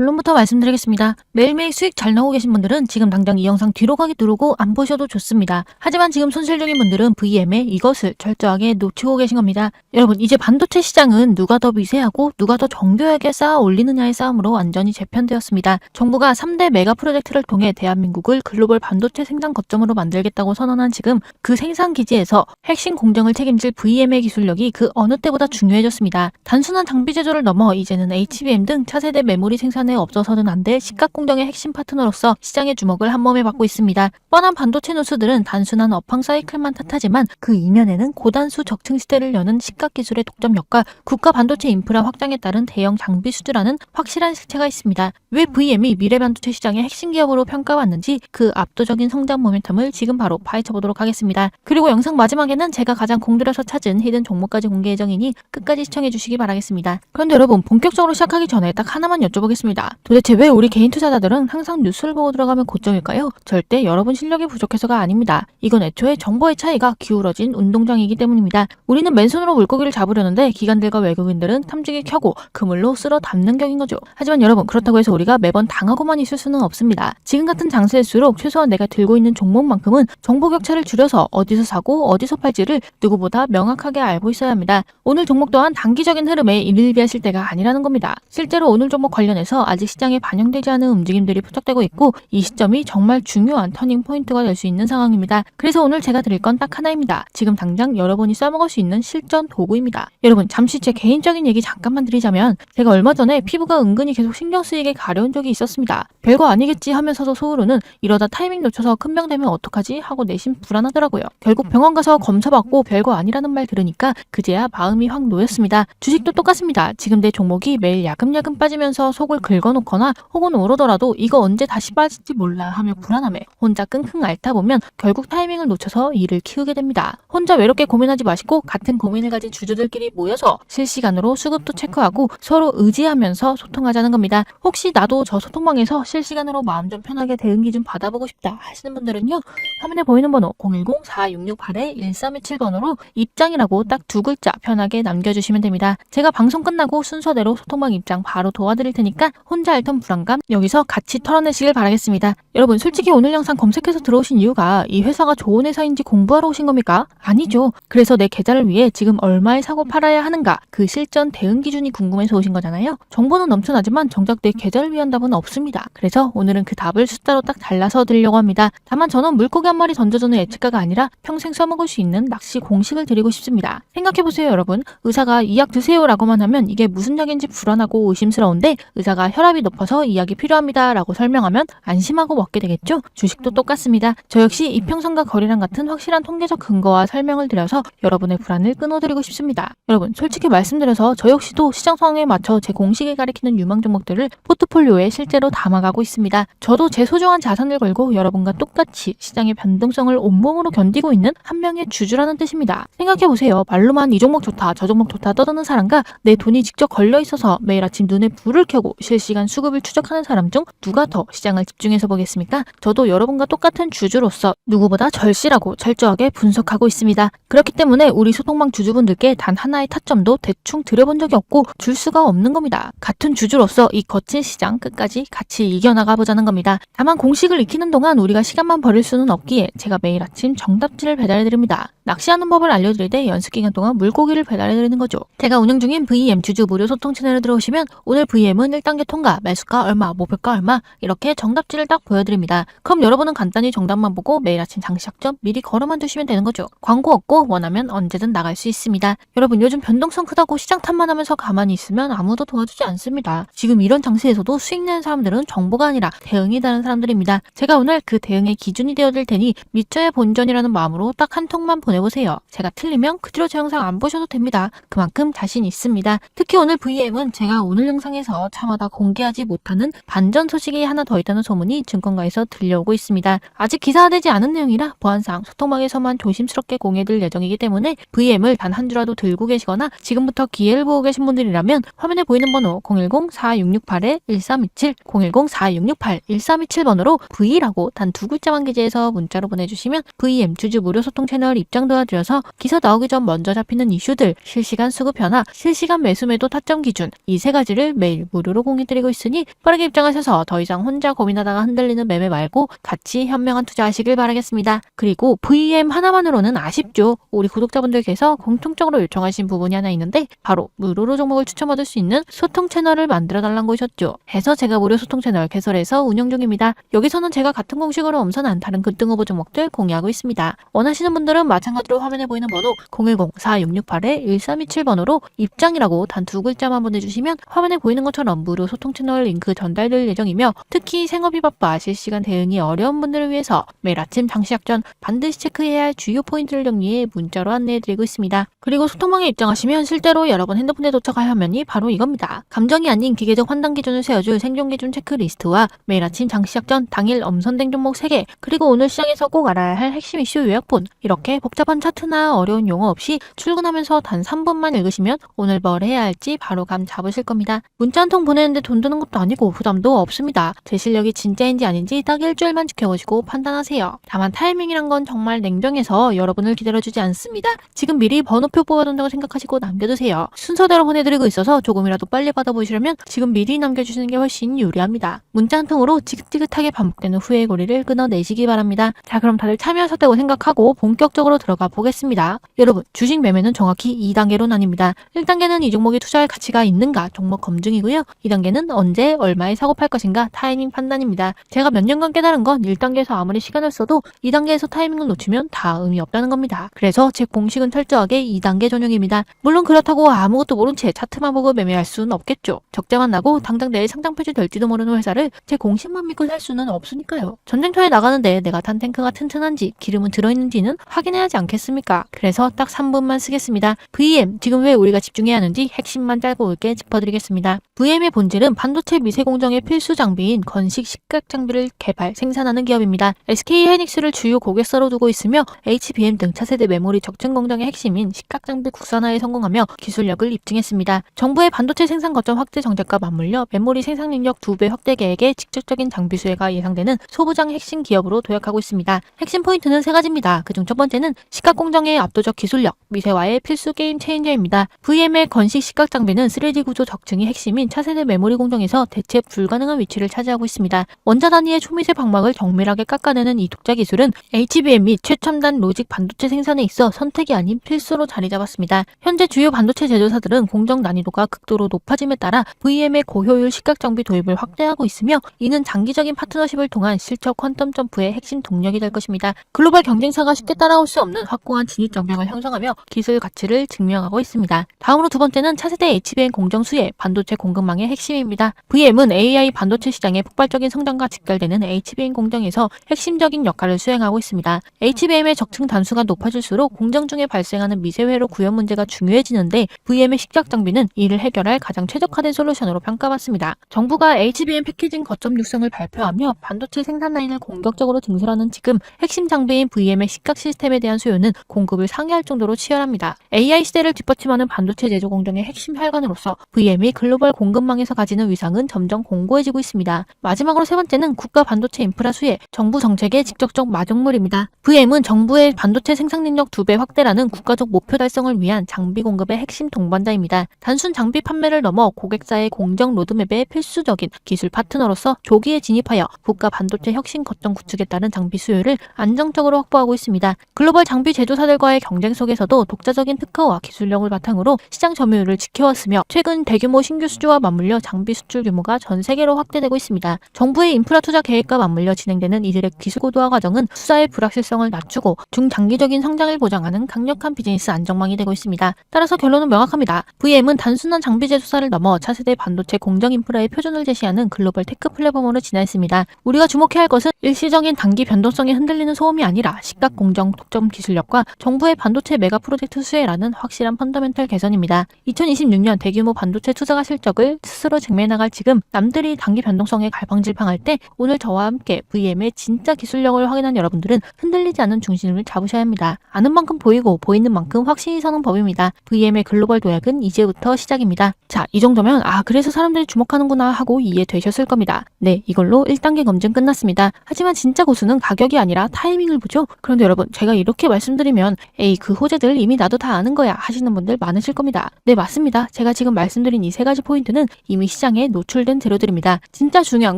결론부터 말씀드리겠습니다. 매일매일 수익 잘 나오고 계신 분들은 지금 당장 이 영상 뒤로 가기 누르고 안 보셔도 좋습니다. 하지만 지금 손실 중인 분들은 VM에 이것을 철저하게 놓치고 계신 겁니다. 여러분, 이제 반도체 시장은 누가 더 미세하고 누가 더 정교하게 쌓아 올리느냐의 싸움으로 완전히 재편되었습니다. 정부가 3대 메가 프로젝트를 통해 대한민국을 글로벌 반도체 생산 거점으로 만들겠다고 선언한 지금 그 생산 기지에서 핵심 공정을 책임질 VM의 기술력이 그 어느 때보다 중요해졌습니다. 단순한 장비 제조를 넘어 이제는 HBM 등 차세대 메모리 생산에 없어서는 안 될 시각 공정의 핵심 파트너로서 시장의 주목을 한몸에 받고 있습니다. 뻔한 반도체 누수들은 단순한 업황 사이클만 탓하지만 그 이면에는 고단수 적층 시대를 여는 시각 기술의 독점력과 국가 반도체 인프라 확장에 따른 대형 장비 수주라는 확실한 실체가 있습니다. 왜 VM이 미래 반도체 시장의 핵심 기업으로 평가받는지 그 압도적인 성장 모멘텀을 지금 바로 파헤쳐보도록 하겠습니다. 그리고 영상 마지막에는 제가 가장 공들여서 찾은 히든 종목까지 공개 예정이니 끝까지 시청해주시기 바라겠습니다. 그런데 여러분, 본격적으로 시작하기 전에 딱 하나만 여쭤보겠습니다. 도대체 왜 우리 개인 투자자들은 항상 뉴스를 보고 들어가면 고점일까요? 절대 여러분 실력이 부족해서가 아닙니다. 이건 애초에 정보의 차이가 기울어진 운동장이기 때문입니다. 우리는 맨손으로 물고기를 잡으려는데 기관들과 외국인들은 탐지기 켜고 그물로 쓸어 담는 격인 거죠. 하지만 여러분, 그렇다고 해서 우리가 매번 당하고만 있을 수는 없습니다. 지금 같은 장세일수록 최소한 내가 들고 있는 종목만큼은 정보 격차를 줄여서 어디서 사고 어디서 팔지를 누구보다 명확하게 알고 있어야 합니다. 오늘 종목 또한 단기적인 흐름에 일일비하실 때가 아니라는 겁니다. 실제로 오늘 종목 관련해서 아직 시장에 반영되지 않은 움직임들이 포착되고 있고 이 시점이 정말 중요한 터닝 포인트가 될 수 있는 상황입니다. 그래서 오늘 제가 드릴 건 딱 하나입니다. 지금 당장 여러분이 써먹을 수 있는 실전 도구입니다. 여러분, 잠시 제 개인적인 얘기 잠깐만 드리자면 제가 얼마 전에 피부가 은근히 계속 신경 쓰이게 가려운 적이 있었습니다. 별거 아니겠지 하면서도 소으로는 이러다 타이밍 놓쳐서 큰 병 되면 어떡하지 하고 내심 불안하더라고요. 결국 병원 가서 검사받고 별거 아니라는 말 들으니까 그제야 마음이 확 놓였습니다. 주식도 똑같습니다. 지금 내 종목이 매일 야금야금 빠지면서 속을 긁어놓거나 혹은 오르더라도 이거 언제 다시 빠질지 몰라 하며 불안함에 혼자 끙끙 앓다 보면 결국 타이밍을 놓쳐서 일을 키우게 됩니다. 혼자 외롭게 고민하지 마시고 같은 고민을 가진 주주들끼리 모여서 실시간으로 수급도 체크하고 서로 의지하면서 소통하자는 겁니다. 혹시 나도 저 소통방에서 실시간으로 마음 좀 편하게 대응기 좀 받아보고 싶다 하시는 분들은요, 화면에 보이는 번호 010-4668-1327번으로 입장이라고 딱 두 글자 편하게 남겨주시면 됩니다. 제가 방송 끝나고 순서대로 소통방 입장 바로 도와드릴 테니까 혼자 앓던 불안감 여기서 같이 털어내시길 바라겠습니다. 여러분, 솔직히 오늘 영상 검색해서 들어오신 이유가 이 회사가 좋은 회사인지 공부하러 오신 겁니까? 아니죠. 그래서 내 계좌를 위해 지금 얼마에 사고 팔아야 하는가 그 실전 대응 기준이 궁금해서 오신 거잖아요. 정보는 넘쳐나지만 정작 내 계좌를 위한 답은 없습니다. 그래서 오늘은 그 답을 숫자로 딱 잘라서 드리려고 합니다. 다만 저는 물고기 한 마리 던져주는 예측가가 아니라 평생 써먹을 수 있는 낚시 공식을 드리고 싶습니다. 생각해보세요. 여러분, 의사가 이 약 드세요 라고만 하면 이게 무슨 약인지 불안하고 의심스러운데 의사가 혈압이 높아서 이 약이 필요합니다 라고 설명하면 안심하고 먹게 되겠죠? 주식도 똑같습니다. 저 역시 이평선과 거래량 같은 확실한 통계적 근거와 설명을 드려서 여러분의 불안을 끊어드리고 싶습니다. 여러분, 솔직히 말씀드려서 저 역시도 시장 상황에 맞춰 제 공식이 가리키는 유망 종목들을 포트폴리오에 실제로 담아가고 있습니다. 저도 제 소중한 자산을 걸고 여러분과 똑같이 시장의 변동성을 온몸으로 견디고 있는 한 명의 주주라는 뜻입니다. 생각해보세요. 말로만 이 종목 좋다 저 종목 좋다 떠드는 사람과 내 돈이 직접 걸려있어서 매일 아침 눈에 불을 켜고 실시간 수급을 추적하는 사람 중 누가 더 시장을 집중해서 보겠습니까? 저도 여러분과 똑같은 주주로서 누구보다 절실하고 철저하게 분석하고 있습니다. 그렇기 때문에 우리 소통방 주주분들께 단 하나의 타점도 대충 드려본 적이 없고 줄 수가 없는 겁니다. 같은 주주로서 이 거친 시장 끝까지 같이 이겨나가 보자는 겁니다. 다만 공식을 익히는 동안 우리가 시간만 버릴 수는 없기에 제가 매일 아침 정답지를 배달해드립니다. 낚시하는 법을 알려드릴 때 연습 기간 동안 물고기를 배달해드리는 거죠. 제가 운영 중인 VM 주주 무료 소통 채널에 들어오시면 오늘 VM은 1단계 통과, 매수가 얼마, 목표가 얼마 이렇게 정답지를 딱 보여드립니다. 그럼 여러분은 간단히 정답만 보고 매일 아침 장시작 전 미리 걸어만 두시면 되는 거죠. 광고 없고 원하면 언제든 나갈 수 있습니다. 여러분, 요즘 변동성 크다고 시장 탓만하면서 가만히 있으면 아무도 도와주지 않습니다. 지금 이런 장세에서도 수익 내는 사람들은 정보가 아니라 대응이 다른 사람들입니다. 제가 오늘 그 대응의 기준이 되어드릴 테니 밑저의 본전이라는 마음으로 딱 한 통만 보내보세요. 제가 틀리면 그 뒤로 제 영상 안 보셔도 됩니다. 그만큼 자신 있습니다. 특히 오늘 VM은 제가 오늘 영상에서 차마다 공개하지 못하는 반전 소식이 하나 더 있다는 소문이 증권가에서 들려오고 있습니다. 아직 기사화되지 않은 내용이라 보안상 소통방에서만 조심스럽게 공개될 예정이기 때문에 VM을 단 한 주라도 들고 계시거나 지금부터 기회를 보고 계신 분들이라면 화면에 보이는 번호 010-4668-1327 010-4668-1327번으로 V라고 단 두 글자만 기재해서 문자로 보내주시면 VM 주주 무료 소통 채널 입장 문장 도와드려서 기사 나오기 전 먼저 잡히는 이슈들, 실시간 수급 변화, 실시간 매수 매도 타점 기준 이 세 가지를 매일 무료로 공유드리고 있으니 빠르게 입장하셔서 더 이상 혼자 고민하다가 흔들리는 매매 말고 같이 현명한 투자하시길 바라겠습니다. 그리고 VM 하나만으로는 아쉽죠. 우리 구독자분들께서 공통적으로 요청하신 부분이 하나 있는데 바로 무료로 종목을 추천받을 수 있는 소통 채널을 만들어 달라는 것이었죠. 해서 제가 무료 소통 채널 개설해서 운영 중입니다. 여기서는 제가 같은 공식으로 엄선한 다른 급등 후보 종목들 공유하고 있습니다. 원하시는 분들은 마찬가지로 화면에 보이는 번호 010-4668-1327번호로 입장이라고 단 2글자만 보내주시면 화면에 보이는 것처럼 무료 소통 채널 링크 전달될 예정이며 특히 생업이 바빠 실시간 대응이 어려운 분들을 위해서 매일 아침 장시작 전 반드시 체크해야 할 주요 포인트를 정리해 문자로 안내해드리고 있습니다. 그리고 소통방에 입장하시면 실제로 여러분 핸드폰에 도착할 화면이 바로 이겁니다. 감정이 아닌 기계적 판단 기준을 세워줄 생존 기준 체크리스트와 매일 아침 장시작 전 당일 엄선된 종목 3개 그리고 오늘 시장에서 꼭 알아야 할 핵심 이슈 요약본 이렇게 복잡한 차트나 어려운 용어 없이 출근하면서 단 3분만 읽으시면 오늘 뭘 해야 할지 바로 감 잡으실 겁니다. 문자 한 통 보내는데 돈 드는 것도 아니고 부담도 없습니다. 제 실력이 진짜인지 아닌지 딱 일주일만 지켜보시고 판단하세요. 다만 타이밍이란 건 정말 냉정해서 여러분을 기다려주지 않습니다. 지금 미리 번호표 뽑아둔다고 생각하시고 남겨두세요. 순서대로 보내드리고 있어서 조금이라도 빨리 받아보시려면 지금 미리 남겨주시는 게 훨씬 유리합니다. 문자 한 통으로 지긋지긋하게 반복되는 후회의 고리를 끊어내시기 바랍니다. 자, 그럼 다들 참여하셨다고 생각하고 본격적으로 들어가 보겠습니다. 여러분, 주식 매매는 정확히 2단계로 나뉩니다. 1단계는 이 종목이 투자할 가치가 있는가 종목 검증이고요. 2단계는 언제 얼마에 사고 팔 것인가 타이밍 판단입니다. 제가 몇 년간 깨달은 건 1단계에서 아무리 시간을 써도 2단계에서 타이밍을 놓치면 다 의미 없다는 겁니다. 그래서 제 공식은 철저하게 2단계 전용입니다. 물론 그렇다고 아무것도 모른 채 차트만 보고 매매할 수는 없겠죠. 적자만 나고 당장 내일 상장 폐지될지도 모르는 회사를 제 공식만 믿고 살 수는 없으니까요. 전쟁터에 나가는데 내가 탄 탱크가 튼튼한지 기름은 들어있는지는 확인해야 하지 않겠습니까? 그래서 딱 3분만 쓰겠습니다. VM, 지금 왜 우리가 집중해야 하는지 핵심만 짧고 굵게 짚어드리겠습니다. VM의 본질은 반도체 미세 공정의 필수 장비인 건식 식각 장비를 개발, 생산하는 기업입니다. SK하이닉스를 주요 고객사로 두고 있으며 HBM 등 차세대 메모리 적층 공정의 핵심인 식각 장비 국산화에 성공하며 기술력을 입증했습니다. 정부의 반도체 생산 거점 확대 정책과 맞물려 메모리 생산 능력 2배 확대 계획에 직접적인 장비 수혜가 예상되는 소부장 핵심 기업으로 도약하고 있습니다. 핵심 포인트는 3가지입니다. 그중 첫 번째는 식각 공정의 압도적 기술력, 미세화의 필수 게임 체인저입니다. VM의 건식 식각 장비는 3D 구조 적층이 핵심인 차세대 메모리 공정에서 대체 불가능한 위치를 차지하고 있습니다. 원자 단위의 초미세 방막을 정밀하게 깎아내는 이 독자 기술은 HBM 및 최첨단 로직 반도체 생산에 있어 선택이 아닌 필수로 자리 잡았습니다. 현재 주요 반도체 제조사들은 공정 난이도가 극도로 높아짐에 따라 VM의 고효율 식각 장비 도입을 확대하고 있으며 이는 장기적인 파트너십을 통한 실적 퀀텀 점프의 핵심 동력이 될 것입니다. 글로벌 경쟁사가 쉽게 따라올 수 없는 확고한 진입 장벽을 형성하며 기술 가치를 증명하고 있습니다. 다음으로 두 번째는 차세대 HBM 공정 수혜, 반도체 공급망의 핵심입니다. VM은 AI 반도체 시장의 폭발적인 성장과 직결되는 HBM 공정에서 핵심적인 역할을 수행하고 있습니다. HBM의 적층 단수가 높아질수록 공정 중에 발생하는 미세회로 구현 문제가 중요해지는데 VM의 식각 장비는 이를 해결할 가장 최적화된 솔루션으로 평가받습니다. 정부가 HBM 패키징 거점 육성을 발표하며 반도체 생산 라인을 공격적으로 증설하는 지금 핵심 장비인 VM의 식각 시스템에 대한 수요는 공급을 상회할 정도로 치열합니다. AI 시대를 뒷받침하는 반도체 제조 공정의 핵심 혈관으로서 VM이 글로벌 공급망에서 가지는 위상은 점점 공고해지고 있습니다. 마지막으로 세 번째는 국가 반도체 인프라 수혜, 정부 정책의 직접적 마중물입니다. VM은 정부의 반도체 생산 능력 2배 확대라는 국가적 목표 달성을 위한 장비 공급의 핵심 동반자입니다. 단순 장비 판매를 넘어 고객사의 공정 로드맵의 필수적인 기술 파트너로서 조기에 진입하여 국가 반도체 혁신 거점 구축에 따른 장비 수요를 안정적으로 확보하고 있습니다. 글로벌 장비 제조사들과의 경쟁 속에서도 독자적인 특허와 기술력을 바탕으로 시장 점유율을 지켜왔으며 최근 대규모 신규 수주와 맞물려 장비 수출 규모가 전 세계로 확대되고 있습니다. 정부의 인프라 투자 계획과 맞물려 진행되는 이들의 기술 고도화 과정은 투자의 불확실성을 낮추고 중장기적인 성장을 보장하는 강력한 비즈니스 안정망이 되고 있습니다. 따라서 결론은 명확합니다. VM은 단순한 장비 제조사를 넘어 차세대 반도체 공정 인프라의 표준을 제시하는 글로벌 테크 플랫폼으로 진화했습니다. 우리가 주목해야 할 것은 일시적인 단기 변동성에 흔들리는 소음이 아니라 식각 공정 독점 기술력과 정부의 반도체 메가 프로젝트 수혜라는 확실한 펀더멘털 개선입니다. 2026년 대규모 반도체 투자가 실적을 스스로 증명해나갈 지금 남들이 단기 변동성에 갈팡질팡할 때 오늘 저와 함께 VM의 진짜 기술력을 확인한 여러분들은 흔들리지 않는 중심을 잡으셔야 합니다. 아는 만큼 보이고 보이는 만큼 확신이 서는 법입니다. VM의 글로벌 도약은 이제부터 시작입니다. 자, 이 정도면 그래서 사람들이 주목하는구나 하고 이해되셨을 겁니다. 네, 이걸로 1단계 검증 끝났습니다. 하지만 진짜 고수는 가격이 아니라 타이밍을 보죠. 그런데 여러분, 제가 이렇게 말씀드리면 에이, 그 호재들 이미 나도 다 아는 거야 하시는 분들 많으실 겁니다. 네, 맞습니다. 제가 지금 말씀드린 이 세 가지 포인트는 이미 시장에 노출된 재료들입니다. 진짜 중요한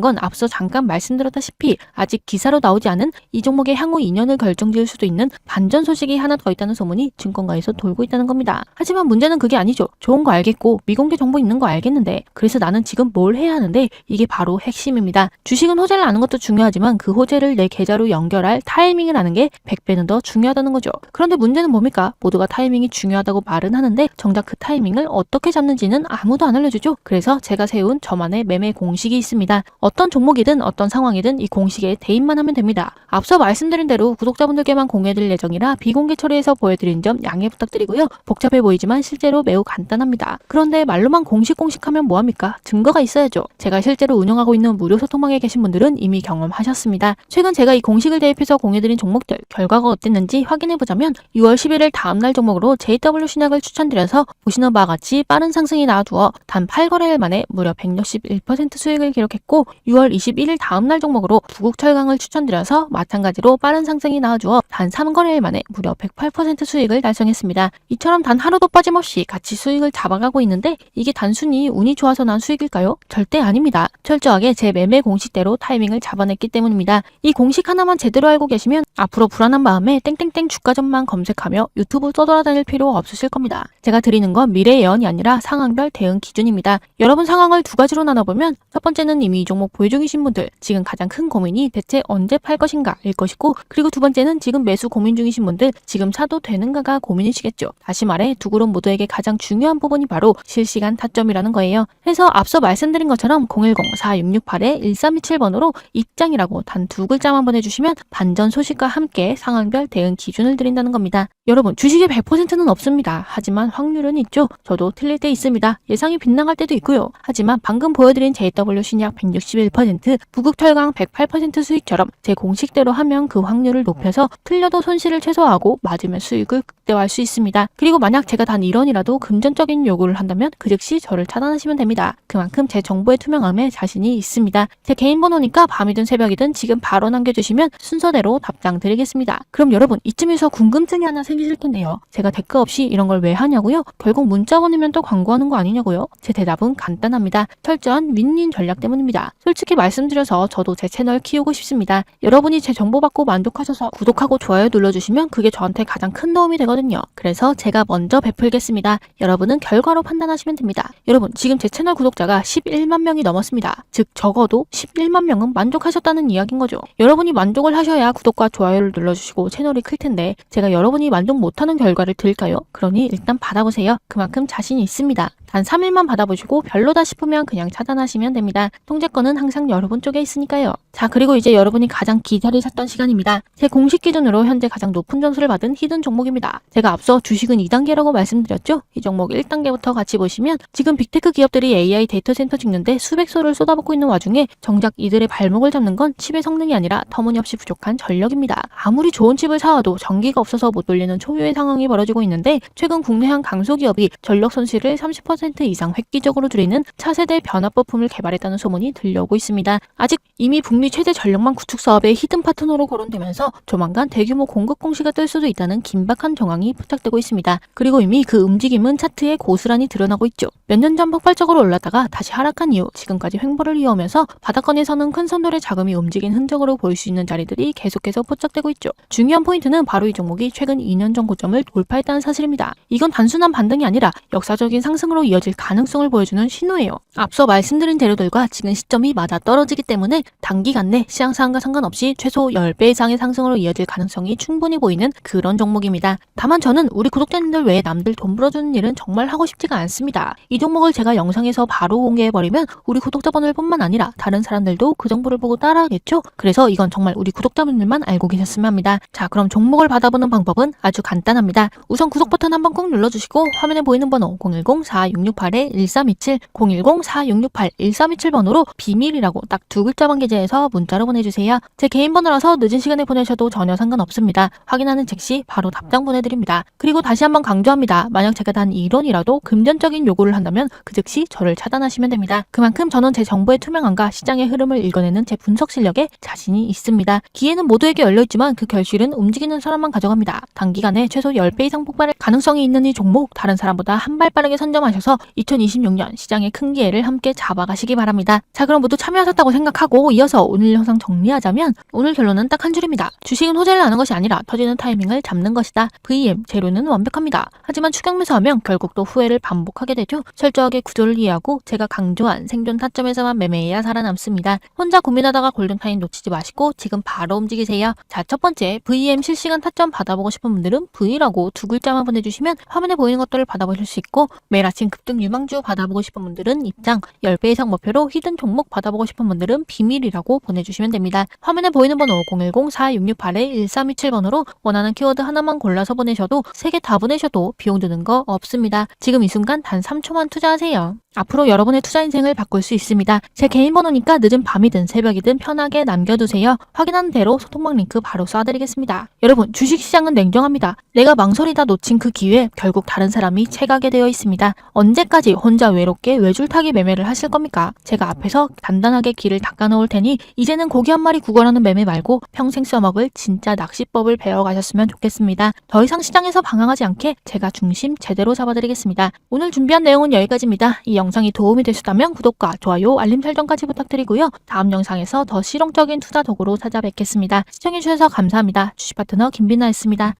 건 앞서 잠깐 말씀드렸다시피 아직 기사로 나오지 않은 이 종목의 향후 2년을 결정지을 수도 있는 반전 소식이 하나 더 있다는 소문이 증권가에서 돌고 있다는 겁니다. 하지만 문제는 그게 아니죠. 좋은 거 알겠고 미공개 정보 있는 거 알겠는데 그래서 나는 지금 뭘 해야 하는데, 이게 바로 핵심입니다. 주식은 호재를 아는 것도 중요하지만 그 호재를 내 계좌로 연결할 타이밍을 아는 게 100배는 더 중요하다는 거죠. 그런데 문제는 뭡니까? 모두가 타이밍이 중요하다고 말은 하는데 정작 그 타이밍을 어떻게 잡는지는 아무도 안 알려주죠. 그래서 제가 세운 저만의 매매 공식이 있습니다. 어떤 종목이든 어떤 상황이든 이 공식에 대입만 하면 됩니다. 앞서 말씀드린 대로 구독자분들께만 공유해드릴 예정이라 비공개 처리해서 보여드린 점 양해 부탁드리고요. 복잡해 보이지만 실제로 매우 간단합니다. 그런데 말로만 공식하면 뭐합니까? 증거가 있어야죠. 제가 실제로 운영하고 있는 무료 소통방에 계신 분들은 이미 경험하셨습니다. 최근 제가 이 공식을 대입해서 공유해드린 종목들 결과가 어땠는지 확인해보자면 6월 11일 다음날 종목으로 JW 신약을 추천드려서 보시는 바와 같이 빠른 상승이 나와주어 단 8거래일 만에 무려 161% 수익을 기록했고, 6월 21일 다음날 종목으로 부국철강을 추천드려서 마찬가지로 빠른 상승이 나와주어 단 3거래일 만에 무려 108% 수익을 달성했습니다. 이처럼 단 하루도 빠짐없이 같이 수익을 잡아가고 있는데 이게 단순히 운이 좋아서 난 수익일까요? 절대 아닙니다. 철저하게 제 매매 공식대로 타이밍을 잡아냈기 때문입니다. 이 공식 하나만 제대로 알고 계시면 앞으로 불안한 마음에 땡땡땡 주가전만 검색하며 유튜브 떠돌아다닐 필요 없으실 겁니다. 제가 드리는 건 미래 예언이 아니라 상황별 대응 기준입니다. 여러분, 상황을 두 가지로 나눠보면 첫 번째는 이미 이 종목 보유 중이신 분들, 지금 가장 큰 고민이 대체 언제 팔 것인가 일 것이고, 그리고 두 번째는 지금 매수 고민 중이신 분들, 지금 사도 되는가가 고민이시겠죠. 다시 말해 두 그룹 모두에게 가장 중요한 부분이 바로 실시간 타점이라는 거예요. 그래서 앞서 말씀드린 것처럼 010-4628-1327번으로 입장이라고 단 두 글자만 보내주시면 반전 소식과 함께 상황별 대응 기준을 드린다는 겁니다. 여러분, 주식의 100%는 없습니다. 하지만 확률은 있죠. 저도 틀릴 때 있습니다. 예상이 빗나갈 때도 있고요. 하지만 방금 보여드린 JW 신약 161%, 부국철강 108% 수익처럼 제 공식대로 하면 그 확률을 높여서 틀려도 손실을 최소화하고 맞으면 수익을 극대화할 수 있습니다. 그리고 만약 제가 단 1원이라도 금전적인 요구를 한다면 그 즉시 저를 차단하시면 됩니다. 그만큼 제 정보의 투명함에 자신이 있습니다. 제 개인 번호니까 밤이든 새벽이든 지금 바로 남겨주시면 순서대로 답장 드리겠습니다. 그럼 여러분, 이쯤에서 궁금증이 하나 생기실 텐데요. 제가 댓글 없이 이런 걸 왜 하냐고요? 결국 문자 보내면 또 광고하는 거 아니냐고요? 제 대답은 간단합니다. 철저한 윈윈 전략 때문입니다. 솔직히 말씀드려서 저도 제 채널 키우고 싶습니다. 여러분이 제 정보 받고 만족하셔서 구독하고 좋아요 눌러주시면 그게 저한테 가장 큰 도움이 되거든요. 그래서 제가 먼저 베풀겠습니다. 여러분은 결과로 판단하시면 됩니다. 여러분, 지금 제 채널 구독자가 11만 명이 넘었습니다. 즉 적어도 11만 명은 만족하셨다는 이야기인 거죠. 여러분이 만족을 하셔야 구독과 좋아요를 눌러주시고 채널이 클 텐데 제가 여러분이 만족 못하는 결과를 드릴까요? 그러니 일단 받아보세요. 그만큼 자신이 있습니다. 단 3일만 받아보시고 별로다 싶으면 그냥 차단하시면 됩니다. 통제권은 항상 여러분 쪽에 있으니까요. 자, 그리고 이제 여러분이 가장 기다리셨던 시간입니다. 제 공식 기준으로 현재 가장 높은 점수를 받은 히든 종목입니다. 제가 앞서 주식은 2단계라고 말씀드렸죠? 이 종목 1단계부터 같이 보시면 지금 빅테크 기업들이 AI 데이터 센터 짓는데 수백소를 쏟아붓고 있는 와중에 정작 이들의 발목을 잡는 건 칩의 성능이 아니라 터무니없이 부족한 전력입니다. 아무리 좋은 칩을 사와도 전기가 없어서 못 돌리는 초유의 상황이 벌어지고 있는데 최근 국내 한 강소기업이 전력 손실을 30% 이상 획기적으로 줄이는 차세대 변압부품을 개발했다는 소문이 들려오고 있습니다. 아직 이미 북미 최대 전력망 구축 사업의 히든 파트너로 거론되면서 조만간 대규모 공급 공시가 뜰 수도 있다는 긴박한 정황이 포착되고 있습니다. 그리고 이미 그 움직임은 차트에 고스란히 드러나고 있죠. 몇 년 전 폭발적으로 올랐다가 다시 하락한 이후 지금까지 횡보를 이어오면서 바닥권에서는 큰 선돌의 자금이 움직인 흔적으로 보일 수 있는 자리들이 계속해서 포착되고 있죠. 중요한 포인트는 바로 이 종목이 최근 2년 전 고점을 돌파했다는 사실입니다. 이건 단순한 반등이 아니라 역사적인 상승으로 이어질 가능성을 보여주는 신호예요. 앞서 말씀드린 재료들과 지금 시점이 맞아떨어지기 때문에 단기간 내 시장 상황과 상관없이 최소 10배 이상의 상승으로 이어질 가능성이 충분히 보이는 그런 종목입니다. 다만 저는 우리 구독자님들 외에 남들 돈 벌어주는 일은 정말 하고 싶지가 않습니다. 이 종목을 제가 영상에서 바로 공개해버리면 우리 구독자분들뿐만 아니라 다른 사람들도 그 정보를 보고 따라하겠죠? 그래서 이건 정말 우리 구독자분들만 알고 계셨으면 합니다. 자, 그럼 종목을 받아보는 방법은 아주 간단합니다. 우선 구독 버튼 한번 꼭 눌러주시고 화면에 보이는 번호 010-46 010-4668-1327, 010-4668-1327번으로 비밀이라고 딱 두 글자만 게재해서 문자로 보내주세요. 제 개인 번호라서 늦은 시간에 보내셔도 전혀 상관없습니다. 확인하는 즉시 바로 답장 보내드립니다. 그리고 다시 한번 강조합니다. 만약 제가 단 1원이라도 금전적인 요구를 한다면 그 즉시 저를 차단하시면 됩니다. 그만큼 저는 제 정보의 투명함과 시장의 흐름을 읽어내는 제 분석 실력에 자신이 있습니다. 기회는 모두에게 열려있지만 그 결실은 움직이는 사람만 가져갑니다. 단기간에 최소 10배 이상 폭발할 가능성이 있는 이 종목 다른 사람보다 한 발 빠르게 선점하셔서 2026년 시장의 큰 기회를 함께 잡아가시기 바랍니다. 자, 그럼 모두 참여하셨다고 생각하고 이어서 오늘 영상 정리하자면 오늘 결론은 딱 한 줄입니다. 주식은 호재를 나는 것이 아니라 터지는 타이밍을 잡는 것이다. VM 재료는 완벽합니다. 하지만 추격 매수하면 결국 또 후회를 반복하게 되죠. 철저하게 구조를 이해하고 제가 강조한 생존 타점에서만 매매해야 살아남습니다. 혼자 고민하다가 골든타임 놓치지 마시고 지금 바로 움직이세요. 자, 첫 번째 VM 실시간 타점 받아보고 싶은 분들은 V라고 두 글자만 보내주시면 화면에 보이는 것들을 받아보실 수 있고, 매일 아침 급등 유망주 받아보고 싶은 분들은 입장, 10배 이상 목표로 히든 종목 받아보고 싶은 분들은 비밀이라고 보내주시면 됩니다. 화면에 보이는 번호 010-4668-1327번으로 원하는 키워드 하나만 골라서 보내셔도 3개 다 보내셔도 비용 드는 거 없습니다. 지금 이 순간 단 3초만 투자하세요. 앞으로 여러분의 투자 인생을 바꿀 수 있습니다. 제 개인 번호니까 늦은 밤이든 새벽이든 편하게 남겨두세요. 확인하는 대로 소통방 링크 바로 쏴드리겠습니다. 여러분, 주식시장은 냉정합니다. 내가 망설이다 놓친 그 기회에 결국 다른 사람이 채가게 되어 있습니다. 언제까지 혼자 외롭게 외줄타기 매매를 하실 겁니까? 제가 앞에서 단단하게 길을 닦아놓을 테니 이제는 고기 한 마리 구걸하는 매매 말고 평생 써먹을 진짜 낚시법을 배워가셨으면 좋겠습니다. 더 이상 시장에서 방황하지 않게 제가 중심 제대로 잡아드리겠습니다. 오늘 준비한 내용은 여기까지입니다. 이 영상이 도움이 되셨다면 구독과 좋아요, 알림 설정까지 부탁드리고요. 다음 영상에서 더 실용적인 투자 도구로 찾아뵙겠습니다. 시청해주셔서 감사합니다. 주식 파트너 김빈나였습니다.